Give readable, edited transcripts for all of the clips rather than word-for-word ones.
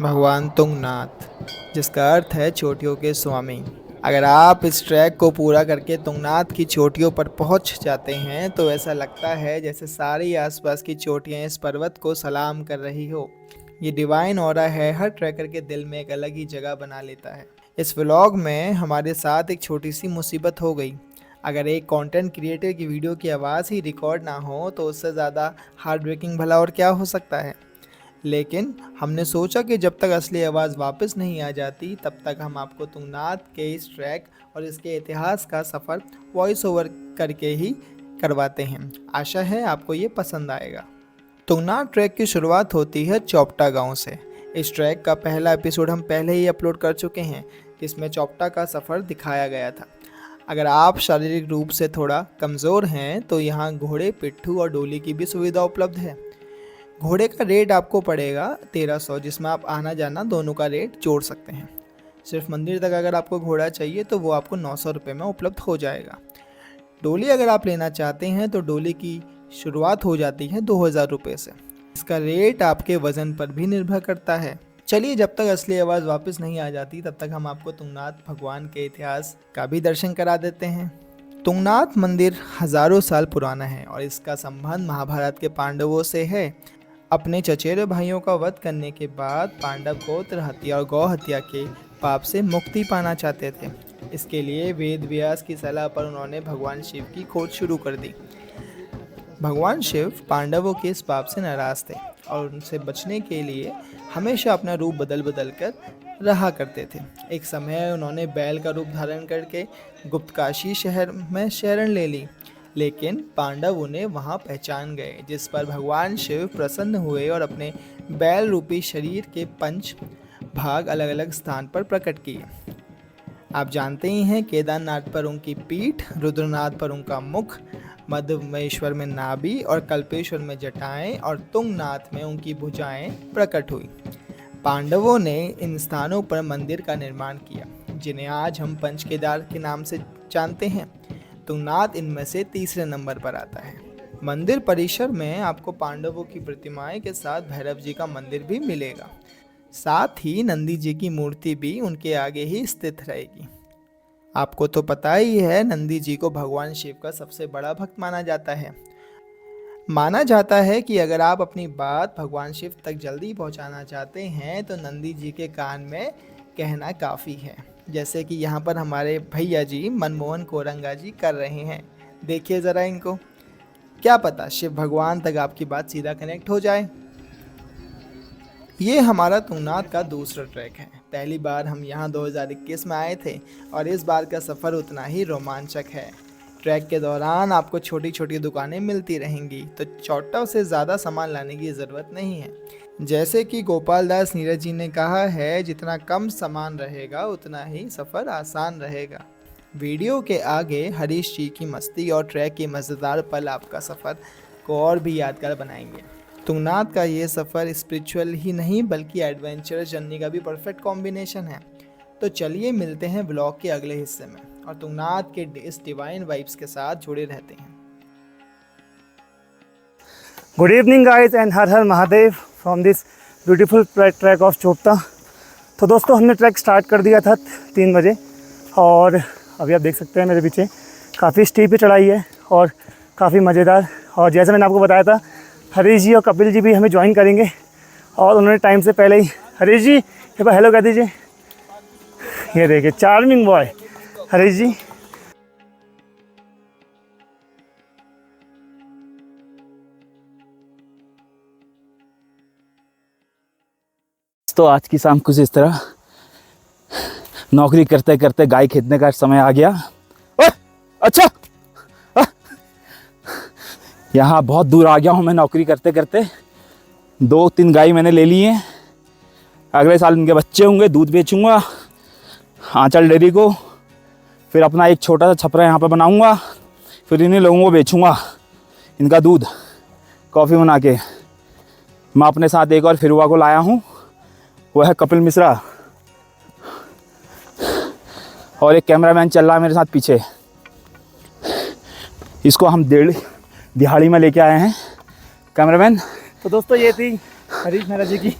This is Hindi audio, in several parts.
भगवान तुंगनाथ, जिसका अर्थ है चोटियों के स्वामी। अगर आप इस ट्रैक को पूरा करके तुंगनाथ की चोटियों पर पहुंच जाते हैं तो ऐसा लगता है जैसे सारी आसपास की चोटियां इस पर्वत को सलाम कर रही हो। ये डिवाइन ऑरा है, हर ट्रैकर के दिल में एक अलग ही जगह बना लेता है। इस व्लॉग में हमारे साथ एक छोटी सी मुसीबत हो गई। अगर एक कंटेंट क्रिएटर की वीडियो की आवाज़ ही रिकॉर्ड ना हो तो उससे ज़्यादा हार्ट ब्रेकिंग भला और क्या हो सकता है। लेकिन हमने सोचा कि जब तक असली आवाज़ वापस नहीं आ जाती तब तक हम आपको तुंगनाथ के इस ट्रैक और इसके इतिहास का सफ़र वॉइस ओवर करके ही करवाते हैं। आशा है आपको ये पसंद आएगा। तुंगनाथ ट्रैक की शुरुआत होती है चौपटा गांव से। इस ट्रैक का पहला एपिसोड हम पहले ही अपलोड कर चुके हैं, जिसमें चौपटा का सफ़र दिखाया गया था। अगर आप शारीरिक रूप से थोड़ा कमज़ोर हैं तो यहाँ घोड़े, पिट्ठू और डोली की भी सुविधा उपलब्ध है। घोड़े का रेट आपको पड़ेगा 1300, जिसमें आप आना जाना दोनों का रेट जोड़ सकते हैं। सिर्फ मंदिर तक अगर आपको घोड़ा चाहिए तो वो आपको 900 रुपये में उपलब्ध हो जाएगा। डोली अगर आप लेना चाहते हैं तो डोली की शुरुआत हो जाती है 2000 रुपये से। इसका रेट आपके वज़न पर भी निर्भर करता है। चलिए, जब तक असली आवाज़ वापस नहीं आ जाती तब तक हम आपको तुंगनाथ भगवान के इतिहास का भी दर्शन करा देते हैं। तुंगनाथ मंदिर हज़ारों साल पुराना है और इसका संबंध महाभारत के पांडवों से है। अपने चचेरे भाइयों का वध करने के बाद पांडव गोत्र हत्या और गौ हत्या के पाप से मुक्ति पाना चाहते थे। इसके लिए वेद व्यास की सलाह पर उन्होंने भगवान शिव की खोज शुरू कर दी। भगवान शिव पांडवों के इस पाप से नाराज थे और उनसे बचने के लिए हमेशा अपना रूप बदल बदल कर रहा करते थे। एक समय उन्होंने बैल का रूप धारण करके गुप्तकाशी शहर में शरण ले ली, लेकिन पांडव उन्हें वहां पहचान गए, जिस पर भगवान शिव प्रसन्न हुए और अपने बैल रूपी शरीर के 5 भाग अलग अलग स्थान पर प्रकट किए। आप जानते ही हैं, केदारनाथ पर उनकी पीठ, रुद्रनाथ पर उनका मुख, मध्यमेश्वर में नाभि और कल्पेश्वर में जटाएं और तुंगनाथ में उनकी भुजाएं प्रकट हुई। पांडवों ने इन स्थानों पर मंदिर का निर्माण किया, जिन्हें आज हम पंच केदार के नाम से जानते हैं। तुंगनाथ इनमें से तीसरे नंबर पर आता है। मंदिर परिसर में आपको पांडवों की प्रतिमाएं के साथ भैरव जी का मंदिर भी मिलेगा। साथ ही नंदी जी की मूर्ति भी उनके आगे ही स्थित रहेगी। आपको तो पता ही है, नंदी जी को भगवान शिव का सबसे बड़ा भक्त माना जाता है। माना जाता है कि अगर आप अपनी बात भगवान शिव तक जल्दी पहुंचाना चाहते हैं तो नंदी जी के कान में कहना काफ़ी है, जैसे कि यहाँ पर हमारे भैया जी मनमोहन कोरंगा जी कर रहे हैं। देखिए ज़रा इनको, क्या पता शिव भगवान तक आपकी बात सीधा कनेक्ट हो जाए। ये हमारा तुंगनाथ का दूसरा ट्रैक है। पहली बार हम यहाँ 2021 में आए थे और इस बार का सफ़र उतना ही रोमांचक है। ट्रैक के दौरान आपको छोटी छोटी दुकानें मिलती रहेंगी, तो चौटा से ज़्यादा सामान लाने की ज़रूरत नहीं है। जैसे कि गोपाल दास नीरज जी ने कहा है, जितना कम सामान रहेगा उतना ही सफ़र आसान रहेगा। वीडियो के आगे हरीश जी की मस्ती और ट्रैक के मज़ेदार पल आपका सफ़र को और भी यादगार बनाएंगे। तुंगनाथ का ये सफ़र स्पिरिचुअल ही नहीं बल्कि एडवेंचरस जर्नी का भी परफेक्ट कॉम्बिनेशन है। तो चलिए मिलते हैं ब्लॉग के अगले हिस्से में और तुंगनाथ के इस डिवाइन वाइब्स के साथ जुड़े रहते हैं। Good evening guys and her her Mahadev from this beautiful track of Chopta. तो दोस्तों, हमने ट्रैक स्टार्ट कर दिया था 3 बजे और अभी आप देख सकते हैं मेरे पीछे काफ़ी स्टीप चढ़ाई है और काफ़ी मज़ेदार। और जैसे मैंने आपको बताया था, हरीश जी और कपिल जी भी हमें ज्वाइन करेंगे और उन्होंने टाइम से पहले ही, हरीश जी एक बार हेलो कह दीजिए। ये देखिए चार्मिंग बॉय हरीश जी। तो आज की शाम कुछ इस तरह, नौकरी करते करते गाय खरीदने का समय आ गया। अच्छा, यहाँ बहुत दूर आ गया हूँ मैं नौकरी करते करते। 2-3 गाय मैंने ले ली हैं। अगले साल इनके बच्चे होंगे, दूध बेचूंगा आंचल डेयरी को, फिर अपना एक छोटा सा छपरा यहाँ पर बनाऊंगा, फिर इन्हीं लोगों को बेचूंगा इनका दूध कॉफ़ी बना के। मैं अपने साथ एक और फिरुआ को लाया हूँ, वह है कपिल मिश्रा, और एक कैमरामैन चल रहा है मेरे साथ पीछे। इसको हम दिहाड़ी में लेके आए हैं कैमरामैन। तो दोस्तों, ये थी हरीश मेहरा जी की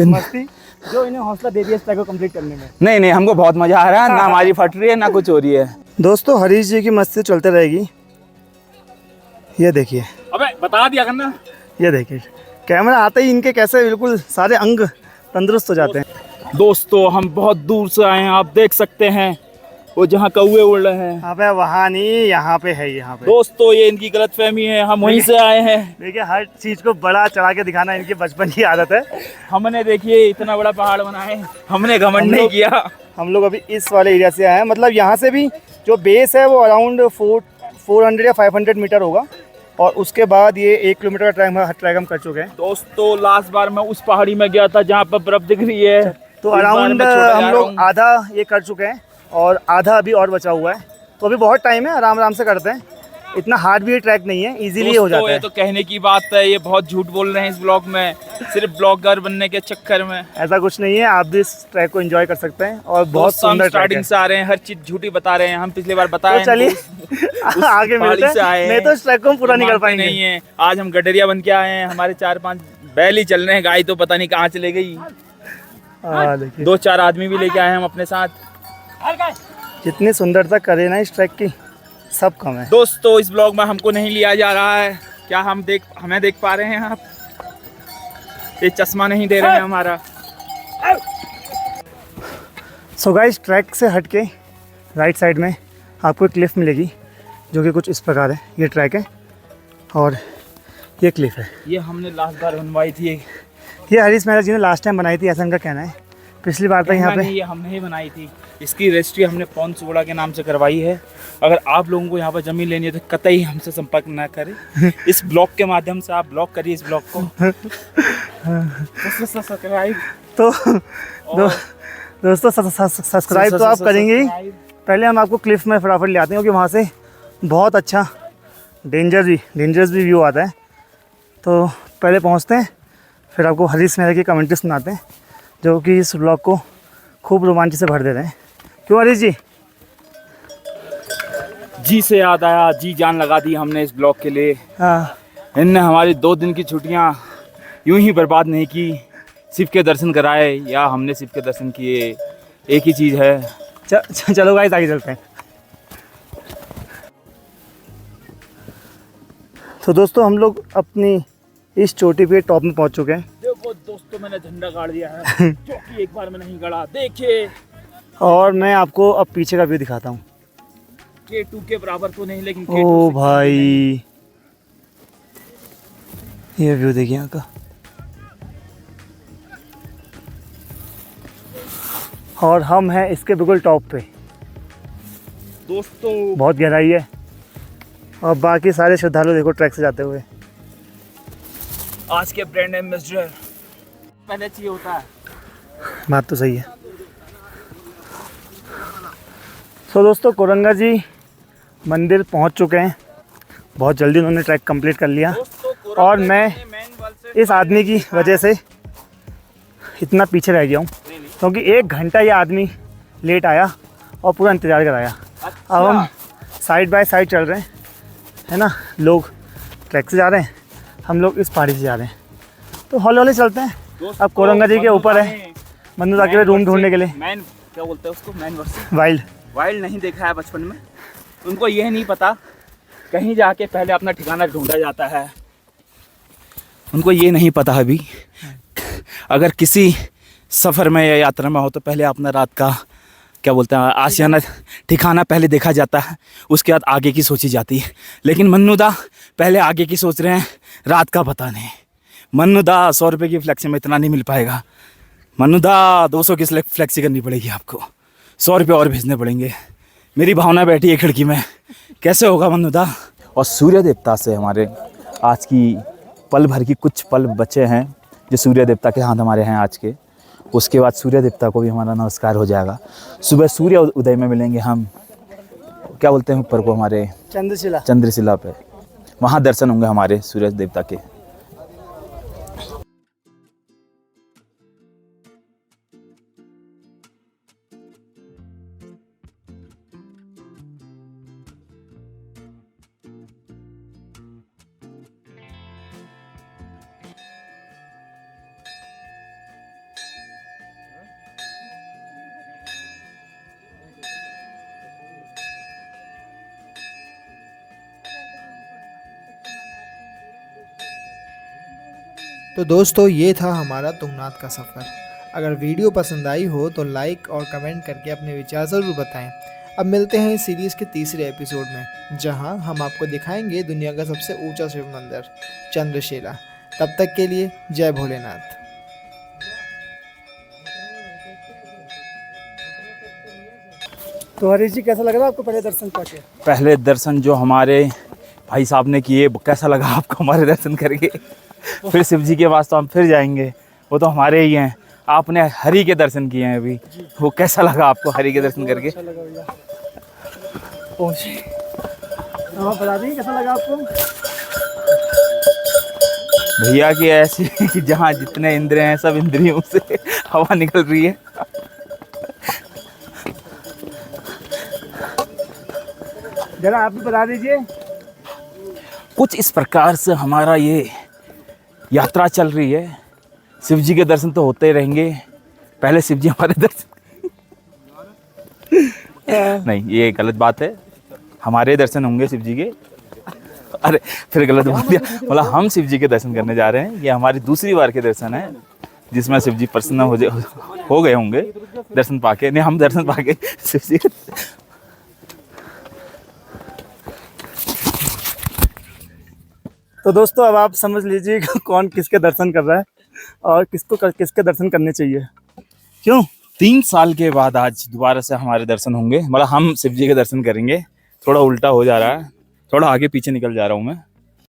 मस्ती। जो इन्हें हौसला दे दिया इस ट्रैक को कंप्लीट करने में। नहीं नहीं, हमको बहुत मजा आ रहा है, ना हमारी फट रही है ना कुछ हो रही है। दोस्तों हरीश जी की मस्ती चलते रहेगी। ये देखिए, अबे बता दिया करना। ये देखिए, कैमरा आते ही इनके कैसे बिल्कुल सारे अंग तंदुरुस्त हो जाते हैं। दोस्तों हम बहुत दूर से आए हैं, आप देख सकते हैं वो जहाँ कौवे उड़ रहे हैं। अबे वहाँ नहीं, यहाँ पे है, यहाँ पे। दोस्तों ये इनकी गलतफहमी है, हम वहीं से आए हैं। देखिए हर चीज को बड़ा चढ़ा के दिखाना इनकी बचपन की आदत है। हमने देखिए इतना बड़ा पहाड़ बनाए, हमने घमंड नहीं किया। हम लोग अभी इस वाले एरिया से आए हैं, मतलब यहाँ से भी जो बेस है वो अराउंड 400 या 500 मीटर होगा, और उसके बाद ये 1 किलोमीटर का ट्रैक हम कर चुके हैं। दोस्तों लास्ट बार मैं उस पहाड़ी में गया था जहाँ पर बर्फ दिख रही है, तो अराउंड हम लोग आधा ये कर चुके हैं और आधा अभी और बचा हुआ है, तो अभी बहुत टाइम है, आराम आराम से करते हैं। इतना हार्ड भी ट्रैक नहीं है, इजीली हो जाता है। ये तो कहने की बात है, ये बहुत झूठ बोल रहे हैं इस ब्लॉग में, सिर्फ ब्लॉगर बनने के चक्कर में। ऐसा कुछ नहीं है, आप भी इस ट्रैक को एंजॉय कर सकते हैं और बहुत सुंदर स्टार्टिंग से आ रहे हैं, हर चीज झूठी बता रहे हैं। हम पिछली बार बताए तो चलिए आगे मिलते हैं, नहीं तो इस ट्रैक को हम पूरा नहीं कर पाएंगे। नहीं है, आज हम गडरिया बन के आए हैं, हमारे 4-5 बैल ही चल रहे हैं, गाय तो पता नहीं कहाँ चले गई। 2-4 आदमी भी लेके आए हैं हम अपने साथ। जितनी सुंदरता करे ना इस ट्रैक की, सब कम है। दोस्तों इस ब्लॉग में हमको नहीं लिया जा रहा है, क्या हमें देख पा रहे हैं आप? ये चश्मा नहीं दे रहे हैं हमारा। सो गाइस ट्रैक से हट के राइट साइड में आपको एक क्लिफ मिलेगी, जो कि कुछ इस प्रकार है। ये ट्रैक है और ये क्लिफ है। ये हमने लास्ट बार बनवाई थी, ये हरीश मेहरा जी ने लास्ट टाइम बनाई थी, ऐसा उनका कहना है। पिछली बार तो यहाँ पे ये हमने ही बनाई थी। इसकी रजिस्ट्री हमने पवन सोड़ा के नाम से करवाई है। अगर आप लोगों को यहाँ पर ज़मीन लेनी है तो कतई हमसे संपर्क ना करें। इस ब्लॉग के माध्यम से आप ब्लॉक करिए इस ब्लॉग को। सब्सक्राइब तो दोस्तों सब्सक्राइब तो आप करेंगे ही। पहले हम आपको क्लिफ में फटाफट ले आते हैं, क्योंकि वहाँ से बहुत अच्छा डेंजरस भी व्यू आता है। तो पहले पहुँचते हैं, फिर आपको हरीश मेहरा की कमेंट्री सुनाते हैं, जो कि इस ब्लॉग को खूब रोमांच से भर दे रहे हैं। क्यों हरीश जी? जी से याद आया, जी जान लगा दी हमने इस ब्लॉग के लिए। हाँ, इनने हमारी 2 दिन की छुट्टियां यूं ही बर्बाद नहीं की, शिव के दर्शन कराए या हमने शिव के दर्शन किए, एक ही चीज़ है। चलो गाइस आगे चलते हैं। तो दोस्तों हम लोग अपनी इस चोटी पे टॉप में पहुंच चुके हैं। देखो दोस्तों मैंने झंडा गाड़ दिया है, चौकी एक बार में नहीं गड़ा, देखिए। और मैं आपको अब पीछे का व्यू दिखाता हूँ। K2 के बराबर तो नहीं, लेकिन ओ भाई, ये व्यू देखिए यहाँ का। और हम हैं इसके बिल्कुल टॉप पे। दोस्तों बहुत गहराई है, और बाकी सारे श्रद्धालु देखो ट्रैक से जाते हुए। आज के ब्रांड एम्बेसडर पहले चाहिए होता है। बात तो सही है। तो दोस्तों कोरंगा जी मंदिर पहुंच चुके हैं। बहुत जल्दी उन्होंने ट्रैक कंप्लीट कर लिया, और मैं इस आदमी की वजह से इतना पीछे रह गया हूँ, क्योंकि 1 घंटा ये आदमी लेट आया और पूरा इंतज़ार कराया। अब हम साइड बाय साइड चल रहे हैं, है ना। लोग ट्रैक से जा रहे हैं, हम लोग इस पहाड़ी से जा रहे हैं, तो हौले हौले चलते हैं। अब कोरंगा जी के ऊपर है, मन्नू के लिए रूम ढूंढने के लिए। मैन क्या बोलते हैं उसको, मैन वर्सेस वाइल्ड नहीं देखा है बचपन में, उनको यह नहीं पता कहीं जाके पहले अपना ठिकाना ढूंढा जाता है। उनको ये नहीं पता अभी, अगर किसी सफ़र में या यात्रा में हो तो पहले अपना रात का क्या बोलते हैं आशियाना ठिकाना पहले देखा जाता है, उसके बाद आगे की सोची जाती है। लेकिन मन्नूदा पहले आगे की सोच रहे हैं, रात का पता नहीं। मन्नूदा 100 रुपये की फ्लैक्सी में इतना नहीं मिल पाएगा। मन्नूदा 200 की फ्लैक्सी करनी पड़ेगी आपको, 100 रुपये और भेजने पड़ेंगे। मेरी भावना बैठी है खिड़की में, कैसे होगा मन्नूदा? और सूर्य देवता से हमारे आज की पल भर की कुछ पल बचे हैं, जो सूर्य देवता के हाथ हमारे हैं आज के। उसके बाद सूर्य देवता को भी हमारा नमस्कार हो जाएगा। सुबह सूर्य उदय में मिलेंगे हम, क्या बोलते हैं ऊपर को, हमारे चंद्रशिला पे, वहाँ दर्शन होंगे हमारे सूर्य देवता के। तो दोस्तों ये था हमारा तुंगनाथ का सफ़र। अगर वीडियो पसंद आई हो तो लाइक और कमेंट करके अपने विचार ज़रूर बताएं। अब मिलते हैं इस सीरीज़ के तीसरे एपिसोड में, जहां हम आपको दिखाएंगे दुनिया का सबसे ऊंचा शिव मंदिर चंद्रशिला। तब तक के लिए जय भोलेनाथ। तो हरीश जी, कैसा लग रहा है आपको पहले दर्शन करके? पहले दर्शन जो हमारे भाई साहब ने किए, कैसा लगा आपको हमारे दर्शन करके? फिर शिव जी के पास तो हम फिर जाएंगे, वो तो हमारे ही हैं। आपने हरि के दर्शन किए हैं अभी, वो कैसा लगा आपको हरि के दर्शन करके? अच्छा लगा भैया, पहुँचे। हाँ, बता दी कैसा लगा आपको? भैया की ऐसी कि जहाँ जितने इंद्र हैं सब इंद्रियों से हवा निकल रही है। जरा आप भी बता दीजिए। कुछ इस प्रकार से हमारा ये यात्रा चल रही है। शिव जी के दर्शन तो होते ही रहेंगे, पहले शिव जी हमारे दर्शन नहीं, ये गलत बात है। हमारे दर्शन होंगे शिव जी के। अरे फिर गलत बोल दिया, बोला हम शिव जी के दर्शन करने जा रहे हैं। ये हमारी दूसरी बार के दर्शन है जिसमें शिव जी प्रसन्न हो गए होंगे दर्शन पाके। नहीं, हम दर्शन पाके शिव जी। तो दोस्तों, अब आप समझ लीजिए कौन किसके दर्शन कर रहा है और किसके दर्शन करने चाहिए। क्यों 3 साल के बाद आज दोबारा से हमारे दर्शन होंगे, मतलब हम शिव जी के दर्शन करेंगे। थोड़ा उल्टा हो जा रहा है, थोड़ा आगे पीछे निकल जा रहा हूँ मैं।